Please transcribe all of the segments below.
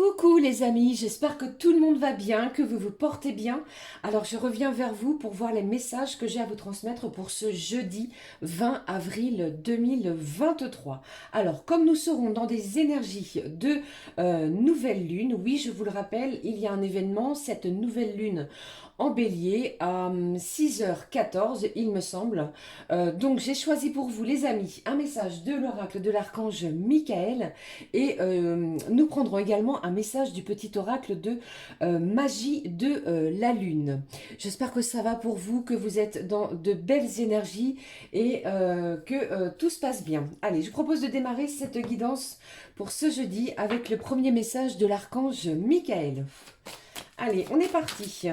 Coucou les amis, j'espère que tout le monde va bien, que vous vous portez bien. Alors je reviens vers vous pour voir les messages que j'ai à vous transmettre pour ce jeudi 20 avril 2023. Alors comme nous serons dans des énergies de nouvelle lune, oui je vous le rappelle, il y a un événement, cette nouvelle lune en bélier à 6h14 il me semble. Donc j'ai choisi pour vous les amis un message de l'oracle de l'archange Michael et nous prendrons également un message du petit oracle de magie de la lune. J'espère que ça va pour vous, que vous êtes dans de belles énergies et que tout se passe bien. Allez, je vous propose de démarrer cette guidance pour ce jeudi avec le premier message de l'archange Michael. Allez, on est parti.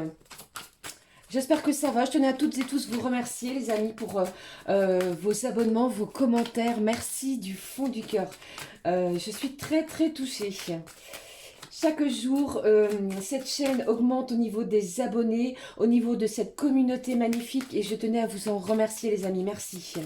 J'espère que ça va. Je tenais à toutes et tous vous remercier, les amis, pour vos abonnements, vos commentaires. Merci du fond du cœur. Je suis très, très touchée. Chaque jour, cette chaîne augmente au niveau des abonnés, au niveau de cette communauté magnifique. Et je tenais à vous en remercier, les amis. Merci.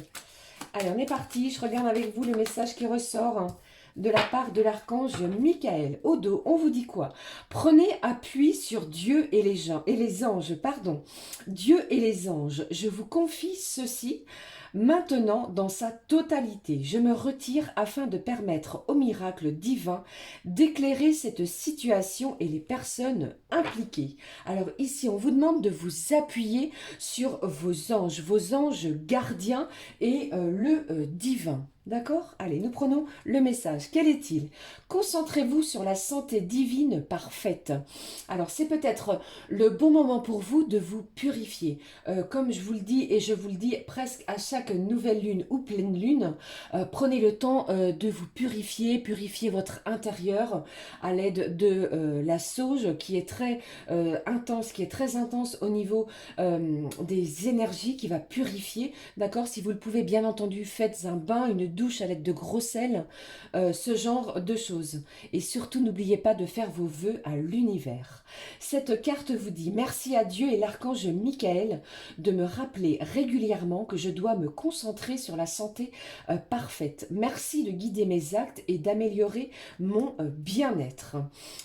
Allez, on est parti. Je regarde avec vous le message qui ressort de la part de l'archange Michael. Au dos, on vous dit quoi? Prenez appui sur Dieu et les anges, pardon. Dieu et les anges, je vous confie ceci maintenant dans sa totalité. Je me retire afin de permettre au miracle divin d'éclairer cette situation et les personnes impliquées. Alors ici, on vous demande de vous appuyer sur vos anges gardiens et le divin. D'accord? Allez, nous prenons le message. Quel est-il? Concentrez-vous sur la santé divine parfaite. Alors, c'est peut-être le bon moment pour vous de vous purifier. Comme je vous le dis, et je vous le dis presque à chaque nouvelle lune ou pleine lune, prenez le temps de vous purifier, purifier votre intérieur à l'aide de la sauge qui est très intense au niveau des énergies, qui va purifier. D'accord? Si vous le pouvez, bien entendu, faites un bain, une douche à l'aide de gros sel, ce genre de choses. Et surtout, n'oubliez pas de faire vos vœux à l'univers. Cette carte vous dit: merci à Dieu et l'archange Michael de me rappeler régulièrement que je dois me concentrer sur la santé parfaite. Merci de guider mes actes et d'améliorer mon bien-être.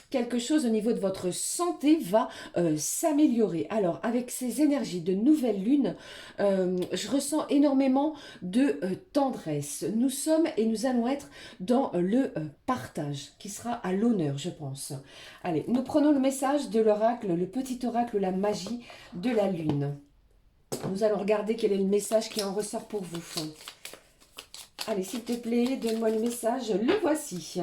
Quelque chose au niveau de votre santé va s'améliorer. Alors, avec ces énergies de nouvelle lune, je ressens énormément de tendresse. Nous sommes et nous allons être dans le partage qui sera à l'honneur, je pense. Allez, nous prenons le message de l'oracle, le petit oracle, la magie de la lune. Nous allons regarder quel est le message qui en ressort pour vous. Allez, s'il te plaît, donne-moi le message. Le voici.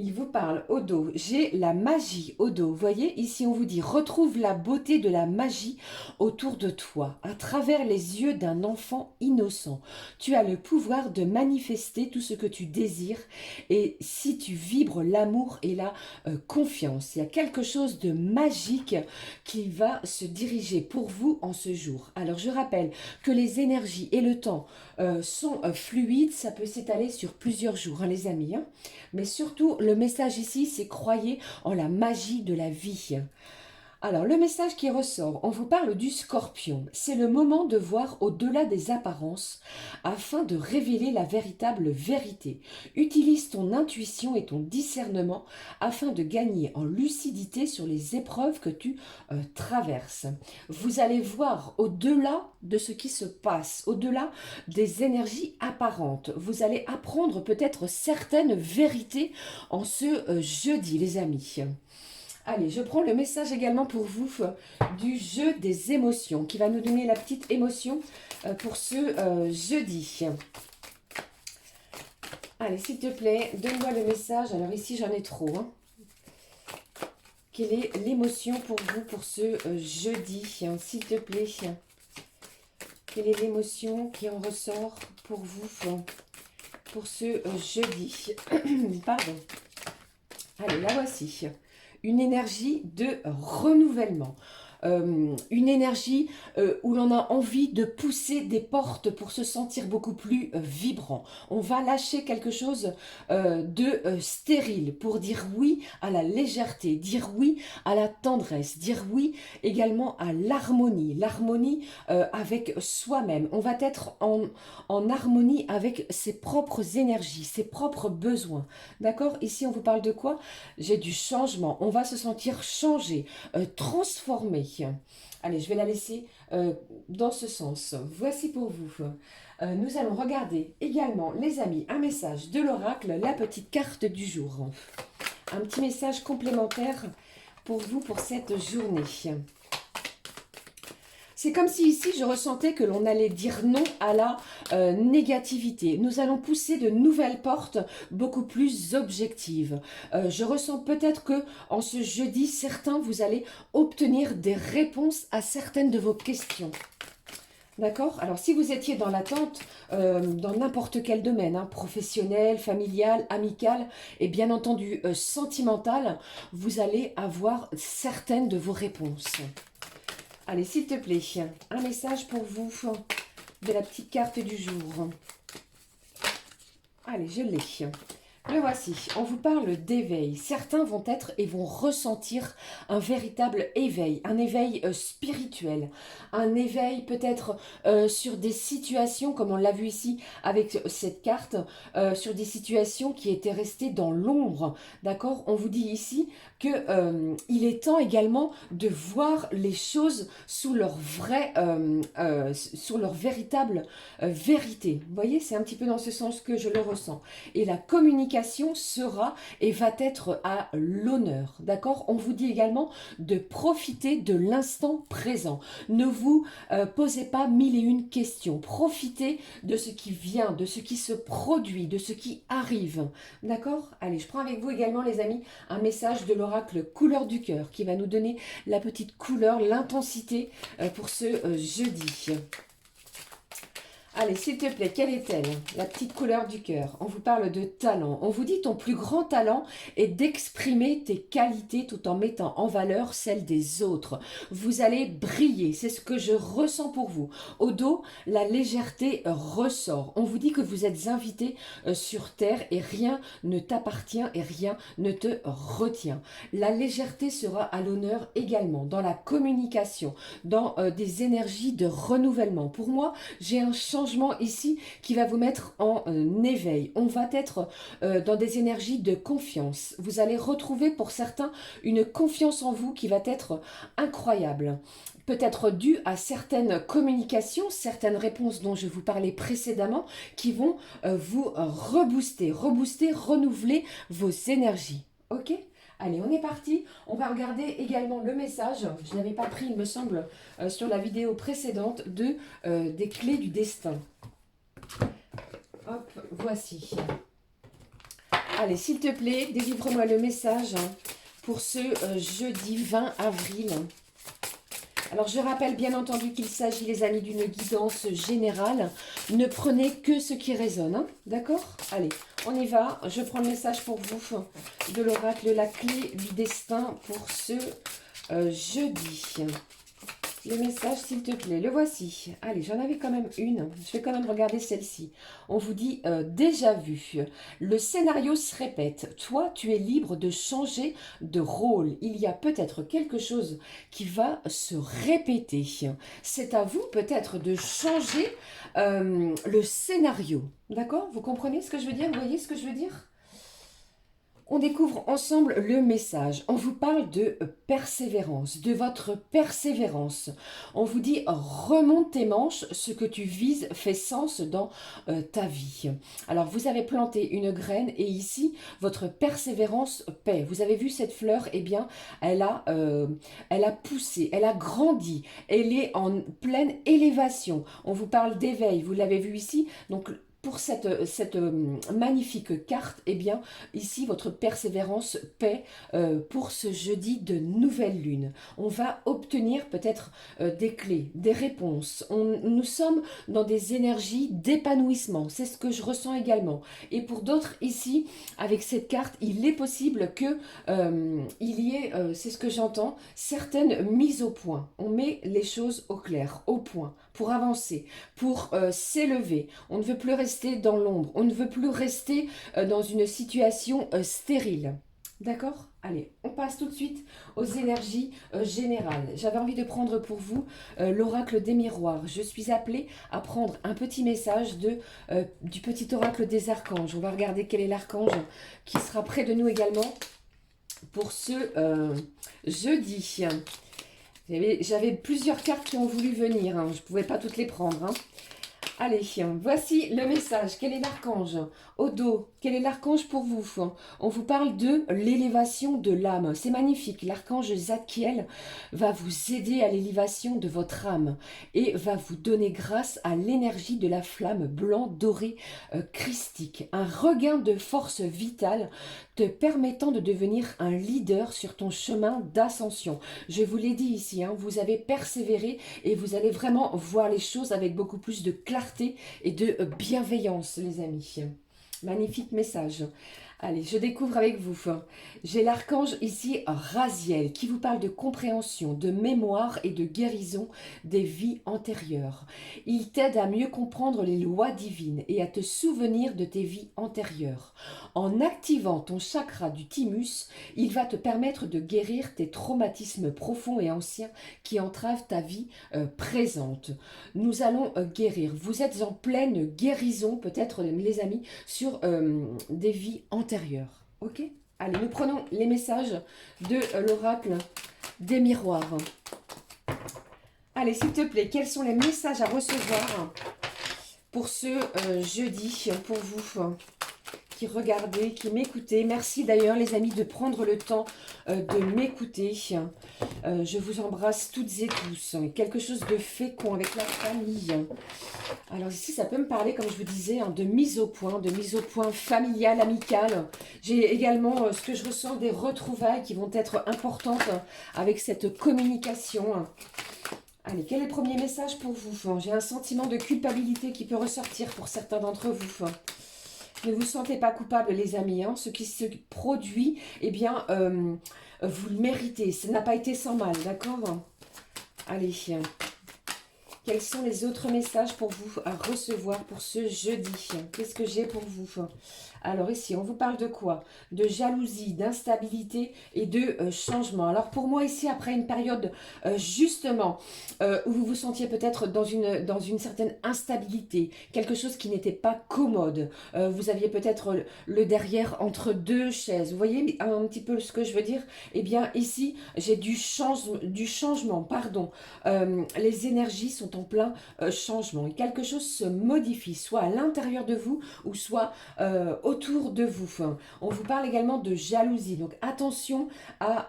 Il vous parle au dos. J'ai la magie au dos. Vous voyez, ici on vous dit: retrouve la beauté de la magie autour de toi, à travers les yeux d'un enfant innocent. Tu as le pouvoir de manifester tout ce que tu désires, et si tu vibres l'amour et la confiance, il y a quelque chose de magique qui va se diriger pour vous en ce jour. Alors je rappelle que les énergies et le temps sont fluides, ça peut s'étaler sur plusieurs jours, hein, les amis, hein. Mais surtout, le message ici, c'est: croyez en la magie de la vie. Alors, le message qui ressort, on vous parle du scorpion. C'est le moment de voir au-delà des apparences afin de révéler la véritable vérité. Utilise ton intuition et ton discernement afin de gagner en lucidité sur les épreuves que tu traverses. Vous allez voir au-delà de ce qui se passe, au-delà des énergies apparentes. Vous allez apprendre peut-être certaines vérités en ce jeudi, les amis. Allez, je prends le message également pour vous du jeu des émotions, qui va nous donner la petite émotion pour ce jeudi. Allez, s'il te plaît, donne-moi le message. Alors ici, j'en ai trop, hein. Quelle est l'émotion pour vous pour ce jeudi, hein, s'il te plaît? Quelle est l'émotion qui en ressort pour vous pour ce jeudi? Pardon. Allez, la voici. Une énergie de renouvellement. une énergie où l'on a envie de pousser des portes pour se sentir beaucoup plus vibrant. On va lâcher quelque chose de stérile pour dire oui à la légèreté, dire oui à la tendresse, dire oui également à l'harmonie, l'harmonie avec soi-même. On va être en harmonie avec ses propres énergies, ses propres besoins. D'accord? Ici, on vous parle de quoi? J'ai du changement. On va se sentir changé, transformé. Allez, je vais la laisser dans ce sens. Voici pour vous. Nous allons regarder également, les amis, un message de l'oracle, la petite carte du jour. Un petit message complémentaire pour vous pour cette journée. C'est comme si ici, je ressentais que l'on allait dire non à la négativité. Nous allons pousser de nouvelles portes beaucoup plus objectives. Je ressens peut-être que en ce jeudi, certains, vous allez obtenir des réponses à certaines de vos questions. D'accord? Alors, si vous étiez dans l'attente, dans n'importe quel domaine, hein, professionnel, familial, amical et bien entendu sentimental, vous allez avoir certaines de vos réponses. Allez, s'il te plaît, un message pour vous de la petite carte du jour. Allez, je l'ai. Le voici. On vous parle d'éveil. Certains vont être et vont ressentir un véritable éveil, un éveil spirituel, un éveil peut-être sur des situations, comme on l'a vu ici avec cette carte, sur des situations qui étaient restées dans l'ombre. D'accord? On vous dit ici que il est temps également de voir les choses sous leur sur leur véritable vérité. Vous voyez, c'est un petit peu dans ce sens que je le ressens. Et la communication sera et va être à l'honneur. D'accord? On vous dit également de profiter de l'instant présent. Ne vous posez pas mille et une questions. Profitez de ce qui vient, de ce qui se produit, de ce qui arrive. D'accord? Allez, je prends avec vous également, les amis, un message de l'oracle couleur du cœur qui va nous donner la petite couleur, l'intensité pour ce jeudi. Allez, s'il te plaît, quelle est-elle? La petite couleur du cœur. On vous parle de talent. On vous dit ton plus grand talent est d'exprimer tes qualités tout en mettant en valeur celles des autres. Vous allez briller. C'est ce que je ressens pour vous. Au dos, la légèreté ressort. On vous dit que vous êtes invité sur terre et rien ne t'appartient et rien ne te retient. La légèreté sera à l'honneur également dans la communication, dans des énergies de renouvellement. Pour moi, j'ai un changement ici qui va vous mettre en éveil. On va être dans des énergies de confiance. Vous allez retrouver pour certains une confiance en vous qui va être incroyable. Peut-être due à certaines communications, certaines réponses dont je vous parlais précédemment qui vont vous rebooster, renouveler vos énergies. Ok ? Allez, on est parti. On va regarder également le message. Je n'avais pas pris, il me semble, sur la vidéo précédente des clés du destin. Hop, voici. Allez, s'il te plaît, délivre-moi le message pour ce jeudi 20 avril. Alors, je rappelle bien entendu qu'il s'agit, les amis, d'une guidance générale. Ne prenez que ce qui résonne, hein, d'accord? Allez, on y va. Je prends le message pour vous de l'oracle, la clé du destin pour ce jeudi. Le message, s'il te plaît, le voici. Allez, j'en avais quand même une. Je vais quand même regarder celle-ci. On vous dit déjà vu. Le scénario se répète. Toi, tu es libre de changer de rôle. Il y a peut-être quelque chose qui va se répéter. C'est à vous peut-être de changer le scénario. D'accord? Vous comprenez ce que je veux dire? Vous voyez ce que je veux dire? On découvre ensemble le message. On vous parle de persévérance, de votre persévérance. On vous dit remonte tes manches, ce que tu vises fait sens dans ta vie. Alors vous avez planté une graine et ici votre persévérance paie. Vous avez vu cette fleur, eh bien elle a poussé, elle a grandi, elle est en pleine élévation. On vous parle d'éveil, vous l'avez vu ici. Donc pour cette magnifique carte, eh bien, ici, votre persévérance paie pour ce jeudi de nouvelle lune. On va obtenir peut-être des clés, des réponses. Nous sommes dans des énergies d'épanouissement. C'est ce que je ressens également. Et pour d'autres, ici, avec cette carte, il est possible que il y ait, c'est ce que j'entends, certaines mises au point. On met les choses au clair, au point, pour avancer, pour s'élever. On ne veut plus rester dans l'ombre. On ne veut plus rester dans une situation stérile. D'accord? Allez, on passe tout de suite aux énergies générales. J'avais envie de prendre pour vous l'oracle des miroirs. Je suis appelée à prendre un petit message du petit oracle des archanges. On va regarder quel est l'archange qui sera près de nous également pour ce jeudi. J'avais plusieurs cartes qui ont voulu venir. Hein. Je ne pouvais pas toutes les prendre. Hein. Allez, voici le message. Quel est l'archange? Odo, quel est l'archange pour vous? On vous parle de l'élévation de l'âme. C'est magnifique. L'archange Zadkiel va vous aider à l'élévation de votre âme et va vous donner grâce à l'énergie de la flamme blanc doré christique. Un regain de force vitale te permettant de devenir un leader sur ton chemin d'ascension. Je vous l'ai dit ici, hein, vous avez persévéré et vous allez vraiment voir les choses avec beaucoup plus de clarté et de bienveillance, les amis. Magnifique message. Allez, je découvre avec vous. J'ai l'archange ici, Raziel, qui vous parle de compréhension, de mémoire et de guérison des vies antérieures. Il t'aide à mieux comprendre les lois divines et à te souvenir de tes vies antérieures. En activant ton chakra du thymus, il va te permettre de guérir tes traumatismes profonds et anciens qui entravent ta vie présente. Nous allons guérir. Vous êtes en pleine guérison, peut-être les amis, sur des vies antérieures. Ok? Allez, nous prenons les messages de l'oracle des miroirs. Allez, s'il te plaît, quels sont les messages à recevoir pour ce jeudi, pour vous qui regardez, qui m'écoutez? Merci d'ailleurs les amis de prendre le temps de m'écouter. Je vous embrasse toutes et tous. Quelque chose de fécond avec la famille. Alors ici, ça peut me parler, comme je vous disais, hein, de mise au point familiale, amicale. J'ai également ce que je ressens des retrouvailles qui vont être importantes avec cette communication. Allez, quel est le premier message pour vous? J'ai un sentiment de culpabilité qui peut ressortir pour certains d'entre vous. Ne vous sentez pas coupable, les amis. Hein. Ce qui se produit, eh bien, vous le méritez. Ça n'a pas été sans mal, d'accord? Allez. Quels sont les autres messages pour vous à recevoir pour ce jeudi? Qu'est-ce que j'ai pour vous? Alors ici, on vous parle de quoi? De jalousie, d'instabilité et de changement. Alors pour moi ici, après une période justement où vous vous sentiez peut-être dans une certaine instabilité, quelque chose qui n'était pas commode, vous aviez peut-être le derrière entre deux chaises. Vous voyez un petit peu ce que je veux dire? Eh bien ici, j'ai du changement, pardon. Les énergies sont en plein changement. Et quelque chose se modifie, soit à l'intérieur de vous ou soit autour de vous. On vous parle également de jalousie. Donc attention à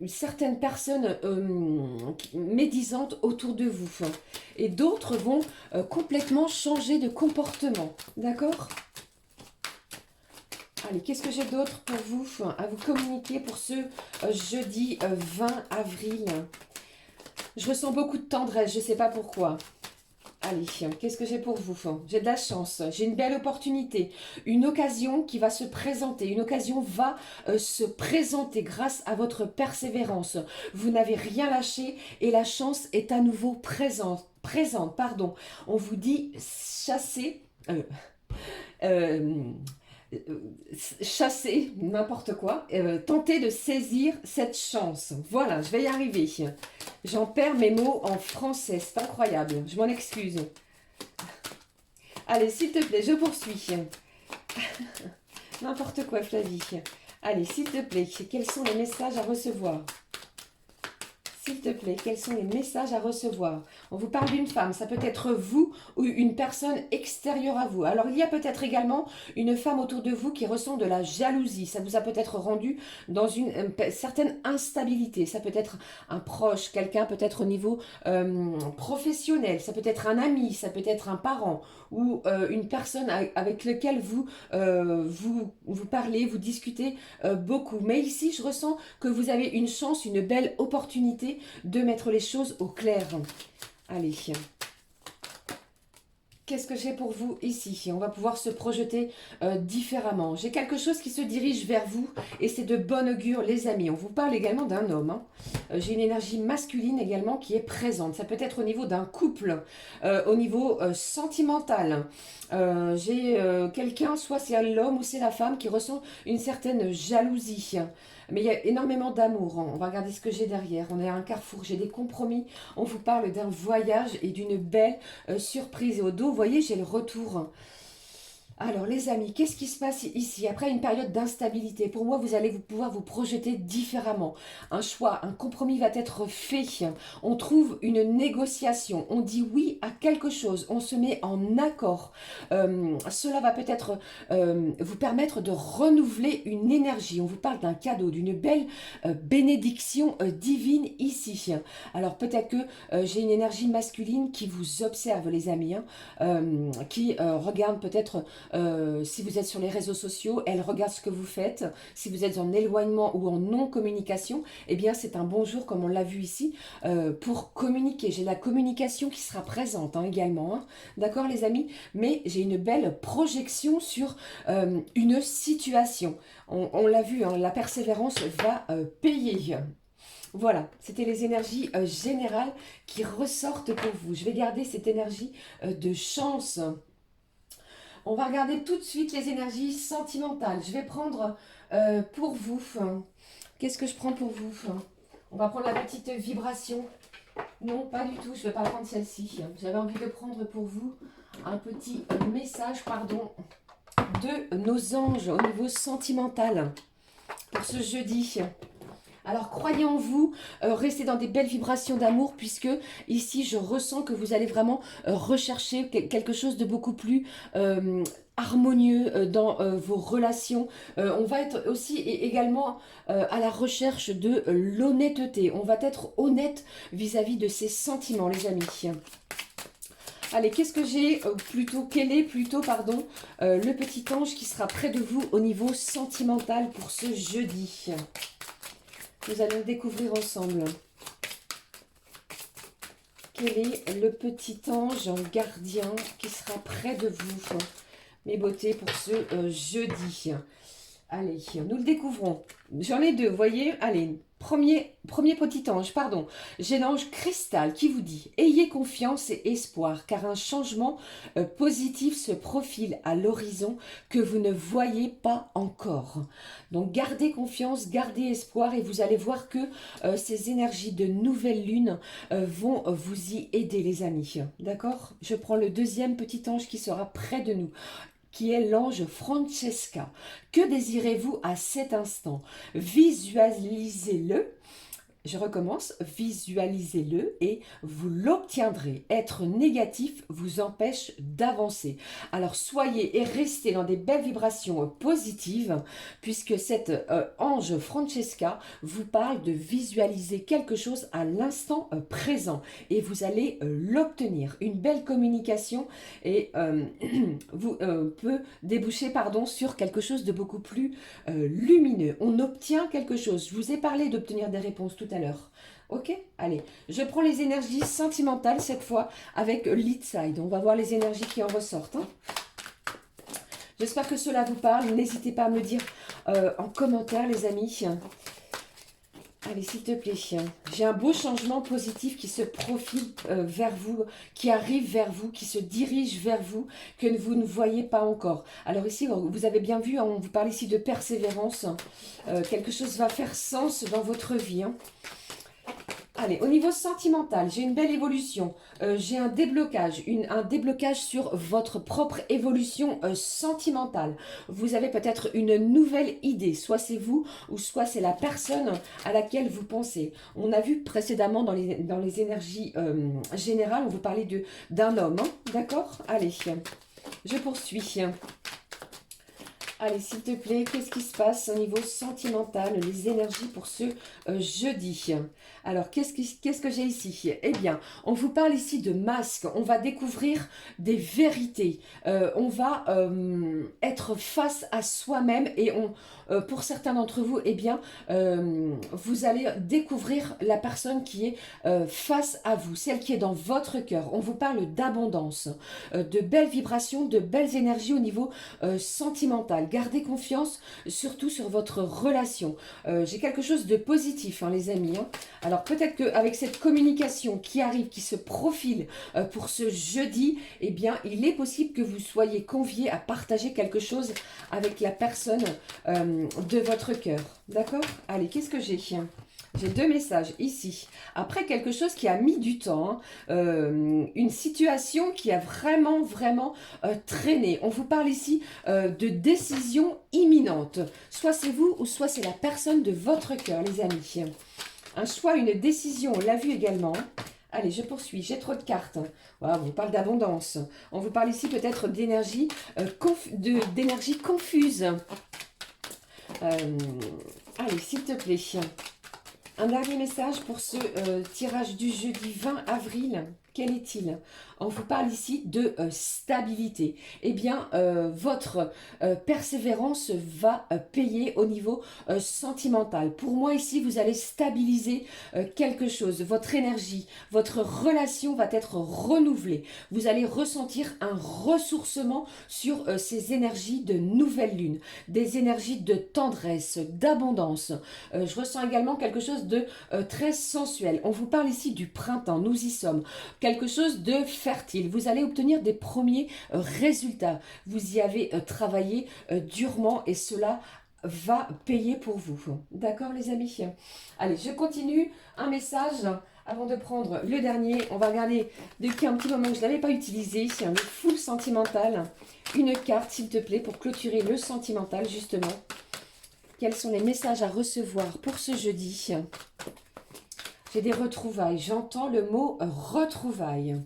certaines personnes médisantes autour de vous. Et d'autres vont complètement changer de comportement. D'accord ? Allez, qu'est-ce que j'ai d'autre pour vous à vous communiquer pour ce jeudi 20 avril? Je ressens beaucoup de tendresse, je ne sais pas pourquoi. Allez, qu'est-ce que j'ai pour vous? J'ai de la chance, j'ai une belle opportunité, une occasion qui va se présenter, une occasion va se présenter grâce à votre persévérance. Vous n'avez rien lâché et la chance est à nouveau présente. On vous dit chasser... chasser, n'importe quoi, tenter de saisir cette chance. Voilà, je vais y arriver. J'en perds mes mots en français, c'est incroyable, je m'en excuse. Allez, s'il te plaît, je poursuis. N'importe quoi, Flavie. Allez, s'il te plaît, quels sont les messages à recevoir? S'il te plaît, quels sont les messages à recevoir? On vous parle d'une femme, ça peut être vous ou une personne extérieure à vous. Alors, il y a peut-être également une femme autour de vous qui ressent de la jalousie. Ça vous a peut-être rendu dans une certaine instabilité. Ça peut être un proche, quelqu'un peut-être au niveau professionnel. Ça peut être un ami, ça peut être un parent ou une personne avec laquelle vous parlez, vous discutez beaucoup. Mais ici, je ressens que vous avez une chance, une belle opportunité de mettre les choses au clair. Allez. Qu'est-ce que j'ai pour vous ici? On va pouvoir se projeter différemment. J'ai quelque chose qui se dirige vers vous et c'est de bon augure, les amis. On vous parle également d'un homme. Hein. J'ai une énergie masculine également qui est présente. Ça peut être au niveau d'un couple, au niveau sentimental. J'ai quelqu'un, soit c'est l'homme ou c'est la femme, qui ressent une certaine jalousie. Mais il y a énormément d'amour. On va regarder ce que j'ai derrière. On est à un carrefour, j'ai des compromis. On vous parle d'un voyage et d'une belle surprise. Et au dos, vous voyez, j'ai le retour. Alors les amis, qu'est-ce qui se passe ici? Après une période d'instabilité, pour moi, vous allez pouvoir vous projeter différemment. Un choix, un compromis va être fait. On trouve une négociation. On dit oui à quelque chose. On se met en accord. Cela va peut-être vous permettre de renouveler une énergie. On vous parle d'un cadeau, d'une belle bénédiction divine ici. Alors peut-être que j'ai une énergie masculine qui vous observe, les amis, hein, qui regarde peut-être... si vous êtes sur les réseaux sociaux, elle regarde ce que vous faites. Si vous êtes en éloignement ou en non-communication, eh bien c'est un bon jour, comme on l'a vu ici, pour communiquer. J'ai la communication qui sera présente hein, également. Hein. D'accord les amis? Mais j'ai une belle projection sur une situation. On l'a vu, hein, la persévérance va payer. Voilà, c'était les énergies générales qui ressortent pour vous. Je vais garder cette énergie de chance. On va regarder tout de suite les énergies sentimentales. Je vais prendre pour vous. Qu'est-ce que je prends pour vous? On va prendre la petite vibration. Non, pas du tout. Je ne vais pas prendre celle-ci. J'avais envie de prendre pour vous un petit message, pardon, de nos anges au niveau sentimental pour ce jeudi. Alors croyez en vous, restez dans des belles vibrations d'amour puisque ici je ressens que vous allez vraiment rechercher quelque chose de beaucoup plus harmonieux dans vos relations. On va être aussi également à la recherche de l'honnêteté. On va être honnête vis-à-vis de ses sentiments les amis. Allez, qu'est-ce que j'ai quel est plutôt, pardon, le petit ange qui sera près de vous au niveau sentimental pour ce jeudi? Nous allons découvrir ensemble. Quel est le petit ange gardien qui sera près de vous, mes beautés, pour ce jeudi? Allez, nous le découvrons. J'en ai deux, vous voyez? Allez, premier petit ange, pardon. J'ai l'ange cristal qui vous dit « Ayez confiance et espoir, car un changement positif se profile à l'horizon que vous ne voyez pas encore. » Donc, gardez confiance, gardez espoir et vous allez voir que ces énergies de nouvelle lune vont vous y aider, les amis. D'accord? Je prends le deuxième petit ange qui sera près de nous, qui est l'ange Francesca. Que désirez-vous à cet instant? Visualisez-le. Je recommence, visualisez-le et vous l'obtiendrez. Être négatif vous empêche d'avancer. Alors soyez et restez dans des belles vibrations positives puisque cette ange Francesca vous parle de visualiser quelque chose à l'instant présent et vous allez l'obtenir. Une belle communication et vous peut déboucher sur quelque chose de beaucoup plus lumineux. On obtient quelque chose. Je vous ai parlé d'obtenir des réponses tout à l'heure. Ok? Allez, je prends les énergies sentimentales cette fois avec Lead Side. On va voir les énergies qui en ressortent. Hein. J'espère que cela vous parle. N'hésitez pas à me le dire en commentaire, les amis. Allez, s'il te plaît. J'ai un beau changement positif qui se profile vers vous, qui arrive vers vous, qui se dirige vers vous, que vous ne voyez pas encore. Alors ici, vous avez bien vu, on vous parle ici de persévérance. Quelque chose va faire sens dans votre vie. Hein. Allez, au niveau sentimental, j'ai une belle évolution. J'ai un déblocage sur votre propre évolution sentimentale. Vous avez peut-être une nouvelle idée. Soit c'est vous ou soit c'est la personne à laquelle vous pensez. On a vu précédemment dans les énergies générales, on vous parlait d'un homme. Hein, d'accord? Allez, je poursuis. Allez, s'il te plaît, qu'est-ce qui se passe au niveau sentimental, les énergies pour ce jeudi? Alors, qu'est-ce que j'ai ici? Eh bien, on vous parle ici de masques. On va découvrir des vérités. On va être face à soi-même et pour certains d'entre vous, eh bien, vous allez découvrir la personne qui est face à vous, celle qui est dans votre cœur. On vous parle d'abondance, de belles vibrations, de belles énergies au niveau sentimental. Gardez confiance surtout sur votre relation. J'ai quelque chose de positif, hein, les amis. Hein. Alors peut-être qu'avec cette communication qui arrive, qui se profile pour ce jeudi, eh bien, il est possible que vous soyez conviés à partager quelque chose avec la personne de votre cœur. D'accord? Allez, qu'est-ce que j'ai? J'ai deux messages ici. Après quelque chose qui a mis du temps, hein, une situation qui a vraiment traîné. On vous parle ici de décision imminente. Soit c'est vous ou soit c'est la personne de votre cœur, les amis. Un choix, une décision, on l'a vu également. Allez, je poursuis, j'ai trop de cartes. Voilà, on vous parle d'abondance. On vous parle ici peut-être d'énergie d'énergie confuse. Allez, s'il te plaît. Un dernier message pour ce tirage du jeudi 20 avril. Quel est-il? On vous parle ici de stabilité. Eh bien, votre persévérance va payer au niveau sentimental. Pour moi, ici, vous allez stabiliser quelque chose. Votre énergie, votre relation va être renouvelée. Vous allez ressentir un ressourcement sur ces énergies de nouvelle lune, des énergies de tendresse, d'abondance. Je ressens également quelque chose de très sensuel. On vous parle ici du printemps. Nous y sommes. Quelque chose de fertile. Vous allez obtenir des premiers résultats. Vous y avez travaillé durement et cela va payer pour vous. D'accord les amis? Allez, je continue. Un message avant de prendre le dernier. On va regarder depuis un petit moment que je ne l'avais pas utilisé. Le full sentimental. Une carte s'il te plaît pour clôturer le sentimental justement. Quels sont les messages à recevoir pour ce jeudi? J'ai des retrouvailles. J'entends le mot retrouvailles.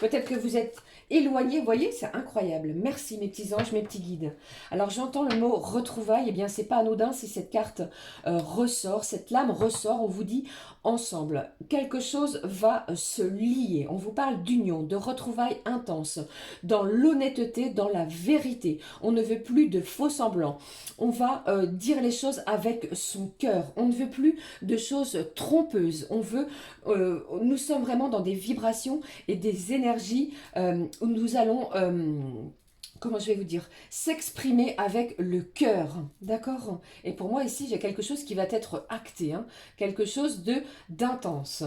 Peut-être que vous êtes éloigné. Vous voyez, c'est incroyable. Merci mes petits anges, mes petits guides. Alors j'entends le mot retrouvailles. Eh bien, c'est pas anodin si cette carte ressort. Cette lame ressort. On vous dit ensemble. Quelque chose va se lier. On vous parle d'union, de retrouvailles intenses. Dans l'honnêteté, dans la vérité. On ne veut plus de faux semblants. On va dire les choses avec son cœur. On ne veut plus de choses trompeuses. On veut, nous sommes vraiment dans des vibrations et des énergies où nous allons, comment je vais vous dire, s'exprimer avec le cœur, d'accord? Et pour moi ici, j'ai quelque chose qui va être acté, hein, quelque chose d'intense.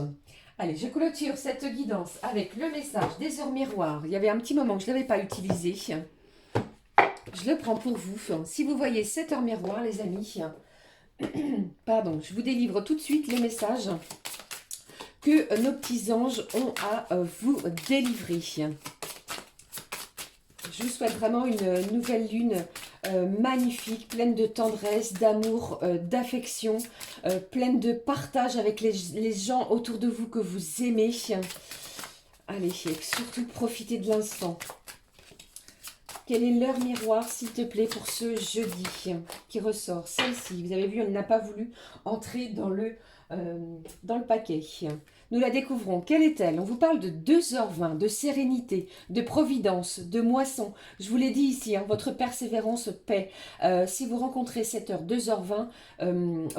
Allez, je clôture cette guidance avec le message des heures miroirs. Il y avait un petit moment que je ne l'avais pas utilisé. Je le prends pour vous. Si vous voyez cette heure miroir, les amis, pardon, je vous délivre tout de suite les messages que nos petits anges ont à vous délivrer. Je vous souhaite vraiment une nouvelle lune magnifique, pleine de tendresse, d'amour, d'affection, pleine de partage avec les gens autour de vous que vous aimez. Allez, surtout profitez de l'instant. Quelle est l'heure miroir, s'il te plaît, pour ce jeudi qui ressort? Celle-ci, vous avez vu, elle n'a pas voulu entrer dans le paquet. Nous la découvrons. Quelle est-elle? On vous parle de 2h20, de sérénité, de providence, de moisson. Je vous l'ai dit ici, hein, votre persévérance paie. Si vous rencontrez cette heure, 2h20,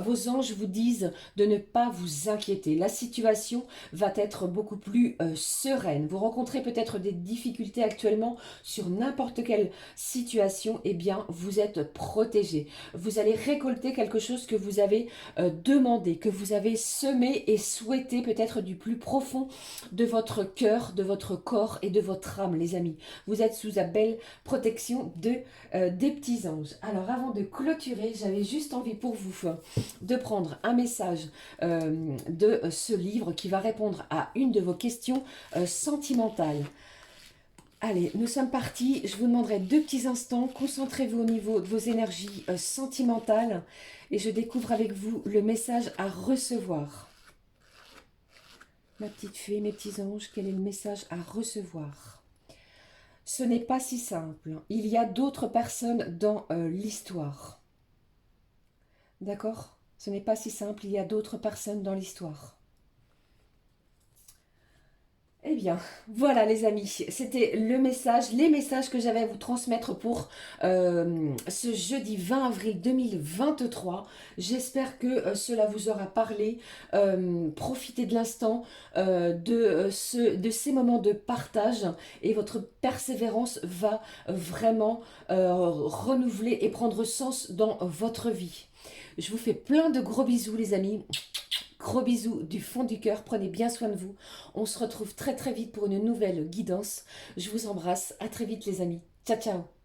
vos anges vous disent de ne pas vous inquiéter. La situation va être beaucoup plus sereine. Vous rencontrez peut-être des difficultés actuellement sur n'importe quelle situation. Eh bien, vous êtes protégé. Vous allez récolter quelque chose que vous avez demandé, que vous avez semé et souhaité peut-être du plus profond de votre cœur, de votre corps et de votre âme, les amis. Vous êtes sous la belle protection des petits anges. Alors, avant de clôturer, j'avais juste envie pour vous de prendre un message de ce livre qui va répondre à une de vos questions sentimentales. Allez, nous sommes partis. Je vous demanderai 2 petits instants. Concentrez-vous au niveau de vos énergies sentimentales et je découvre avec vous le message à recevoir. Ma petite fée, mes petits anges, quel est le message à recevoir? Ce n'est pas si simple. Il y a d'autres personnes dans l'histoire. D'accord? Ce n'est pas si simple, il y a d'autres personnes dans l'histoire. Eh bien, voilà les amis, c'était le message, les messages que j'avais à vous transmettre pour ce jeudi 20 avril 2023. J'espère que cela vous aura parlé. Profitez de l'instant, de ces moments de partage et votre persévérance va vraiment renouveler et prendre sens dans votre vie. Je vous fais plein de gros bisous les amis. Gros bisous du fond du cœur, prenez bien soin de vous. On se retrouve très très vite pour une nouvelle guidance. Je vous embrasse, à très vite les amis. Ciao ciao.